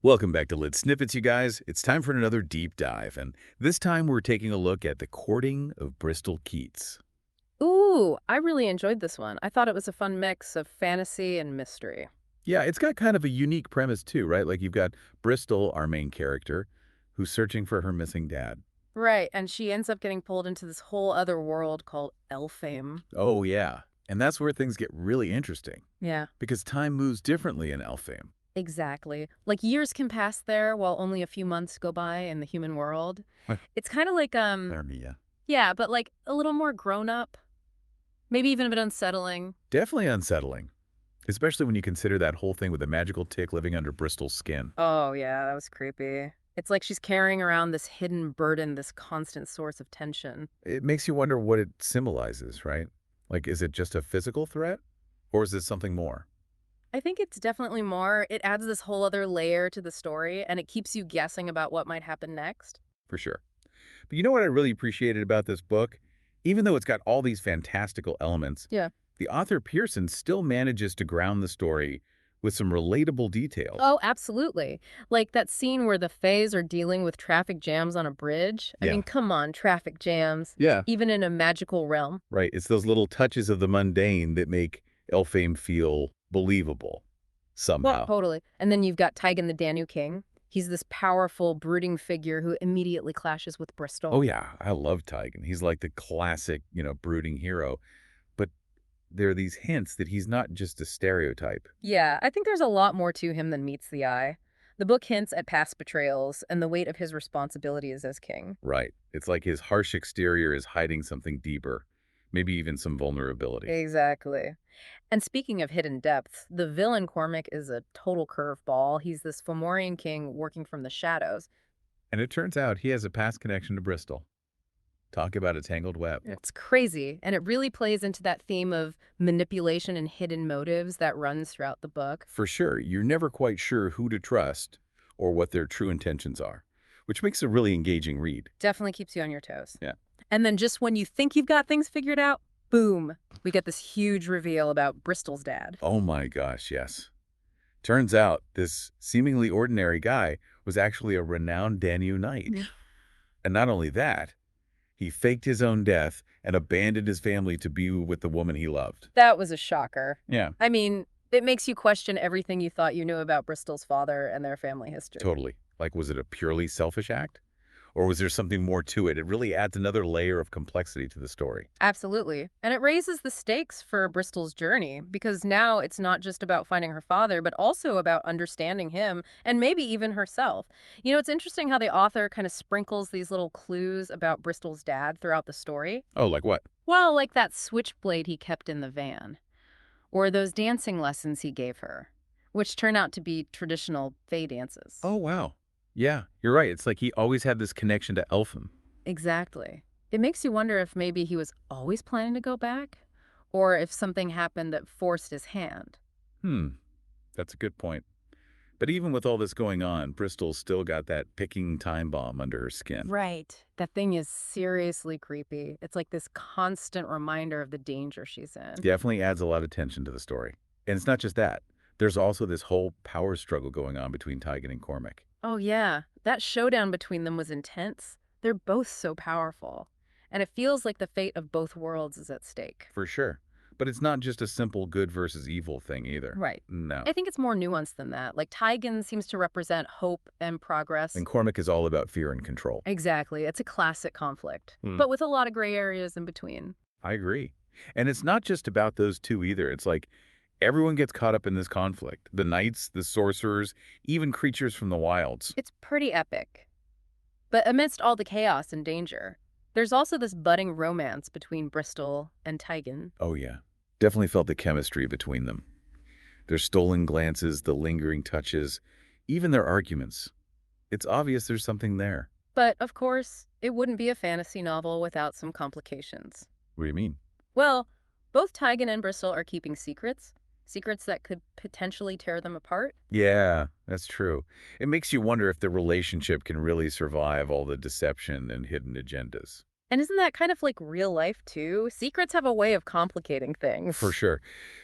Welcome back to Lit Snippets, you guys. It's time for another deep dive, and this time we're taking a look at the Courting of Bristol Keats. Ooh, I really enjoyed this one. I thought it was a fun mix of fantasy and mystery. Yeah, it's got kind of a unique premise too, right? Like you've got Bristol, our main character, who's searching for her missing dad. Right, and she ends up getting pulled into this whole other world called Elphame. Oh, yeah. And that's where things get really interesting, Yeah, because time moves differently in Elphame. exactly. Like years can pass there while only a few months go by in the human world. It's kind of like Yeah. yeah, but like a little more grown up, maybe even a bit unsettling. Definitely unsettling, especially when you consider that whole thing with the magical tick living under Bristol's skin. Oh, yeah, that was creepy. It's like she's carrying around this hidden burden, this constant source of tension. It makes you wonder what it symbolizes, right? Like, is it just a physical threat, or is it something more? I think it's definitely more. It adds this whole other layer to the story, and it keeps you guessing about what might happen next. For sure. But you know what I really appreciated about this book? Even though it's got all these fantastical elements, Yeah. the author Pearson still manages to ground the story with some relatable details. Oh, absolutely. Like that scene where the Fays are dealing with traffic jams on a bridge. I Yeah. mean, come on, traffic jams, Yeah. even in a magical realm. Right. It's those little touches of the mundane that make Elphame feel believable Well, somehow. totally. And then you've got Tigan the Danu King. He's this powerful, brooding figure who immediately clashes with Oh, Bristol. yeah. I love Tigan. He's like the classic, brooding hero. But there are these hints that he's not just a stereotype. Yeah, I think there's a lot more to him than meets the eye. The book hints at past betrayals and the weight of his responsibilities as king. Right. It's like his harsh exterior is hiding something deeper, maybe even some vulnerability. Exactly. And speaking of hidden depths, the villain Cormac is a total curveball. He's this Fomorian king working from the shadows. And it turns out he has a past connection to Bristol. Talk about a tangled web. It's crazy, and it really plays into that theme of manipulation and hidden motives that runs throughout the book. For sure, you're never quite sure who to trust or what their true intentions are, which makes a really engaging read. Definitely keeps you on your toes. Yeah. And then just when you think you've got things figured out, boom, we get this huge reveal about Bristol's dad. Oh my gosh, yes. Turns out this seemingly ordinary guy was actually a renowned Danu knight. Yeah. And not only that, he faked his own death and abandoned his family to be with the woman he loved. That was a shocker. Yeah, I mean, it makes you question everything you thought you knew about Bristol's father and their family history. totally. Like, was it a purely selfish act? Or was there something more to it? It really adds another layer of complexity to the story. Absolutely. And it raises the stakes for Bristol's journey because now it's not just about finding her father, but also about understanding him and maybe even herself. You know, it's interesting how the author kind of sprinkles these little clues about Bristol's dad throughout the story. Oh, like what? Well, like that switchblade he kept in the van, or those dancing lessons he gave her, which turn out to be traditional Fey dances. Oh, wow. Yeah, you're right. It's like he always had this connection to Elpham. Exactly. It makes you wonder if maybe he was always planning to go back, or if something happened that forced his hand. Hmm, that's a good point. But even with all this going on, Bristol's still got that picking time bomb under her skin. Right. That thing is seriously creepy. It's like this constant reminder of the danger she's in. Definitely adds a lot of tension to the story. And it's not just that. There's also this whole power struggle going on between Tigan and Cormac. Oh, yeah. That showdown between them was intense. They're both so powerful. And it feels like the fate of both worlds is at stake. For sure. But it's not just a simple good versus evil thing either. Right. No. I think it's more nuanced than that. Like Tigan seems to represent hope and progress. And Cormac is all about fear and control. Exactly. It's a classic conflict, Hmm. but with a lot of gray areas in between. I agree. And it's not just about those two either. It's like everyone gets caught up in this conflict. The knights, the sorcerers, even creatures from the wilds. It's pretty epic. But amidst all the chaos and danger, there's also this budding romance between Bristol and Tigan. Oh, yeah. Definitely felt the chemistry between them. Their stolen glances, the lingering touches, even their arguments. It's obvious there's something there. But, of course, it wouldn't be a fantasy novel without some complications. What do you mean? Well, both Tigan and Bristol are keeping secrets, secrets that could potentially tear them apart. Yeah, that's true. It makes you wonder if the relationship can really survive all the deception and hidden agendas. And isn't that kind of like real life, too? Secrets have a way of complicating things. For sure.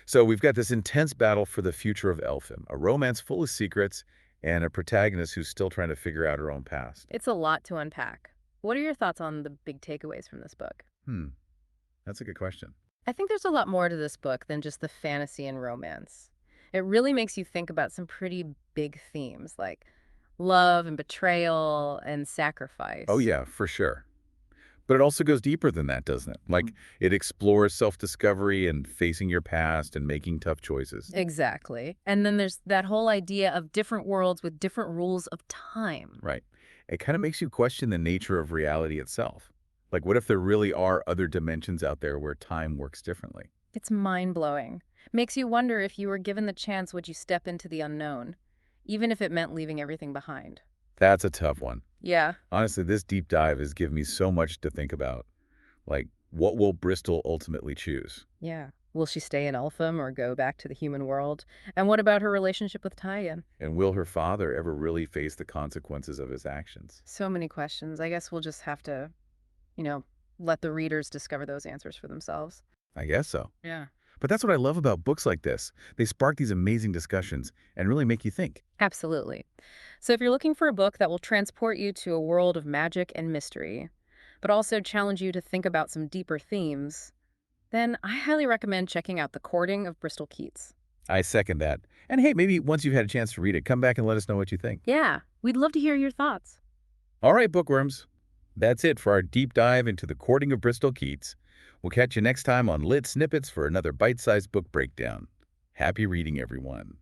So we've got this intense battle for the future of Elfin, a romance full of secrets and a protagonist who's still trying to figure out her own past. It's a lot to unpack. What are your thoughts on the big takeaways from this book? Hmm, that's a good question. I think there's a lot more to this book than just the fantasy and romance. It really makes you think about some pretty big themes like love and betrayal and Oh sacrifice. yeah, for sure. But it also goes deeper than that, doesn't it? Like, it explores self-discovery and facing your past and making tough choices. Exactly. And then there's that whole idea of different worlds with different rules of time. Right. It kind of makes you question the nature of reality itself. Like, what if there really are other dimensions out there where time works differently? It's mind-blowing. Makes you wonder if you were given the chance, would you step into the unknown, even if it meant leaving everything behind. That's a tough one. Yeah, Honestly, this deep dive has given me so much to think about. Like, what will Bristol ultimately choose? yeah. Will she stay in Elpham or go back to the human world? And what about her relationship with Tyan? And will her father ever really face the consequences of his actions? So many questions. I guess we'll just have to, you know, let the readers discover those answers for themselves. I guess so. Yeah. But that's what I love about books like this. They spark these amazing discussions and really make you think. Absolutely. So if you're looking for a book that will transport you to a world of magic and mystery, but also challenge you to think about some deeper themes, then I highly recommend checking out The Courting of Bristol Keats. I second that. And hey, maybe once you've had a chance to read it, come back and let us know what you think. Yeah, we'd love to hear your thoughts. All right, bookworms. That's it for our deep dive into the Courting of Bristol Keats. We'll catch you next time on Lit Snippets for another bite-sized book breakdown. Happy reading, everyone.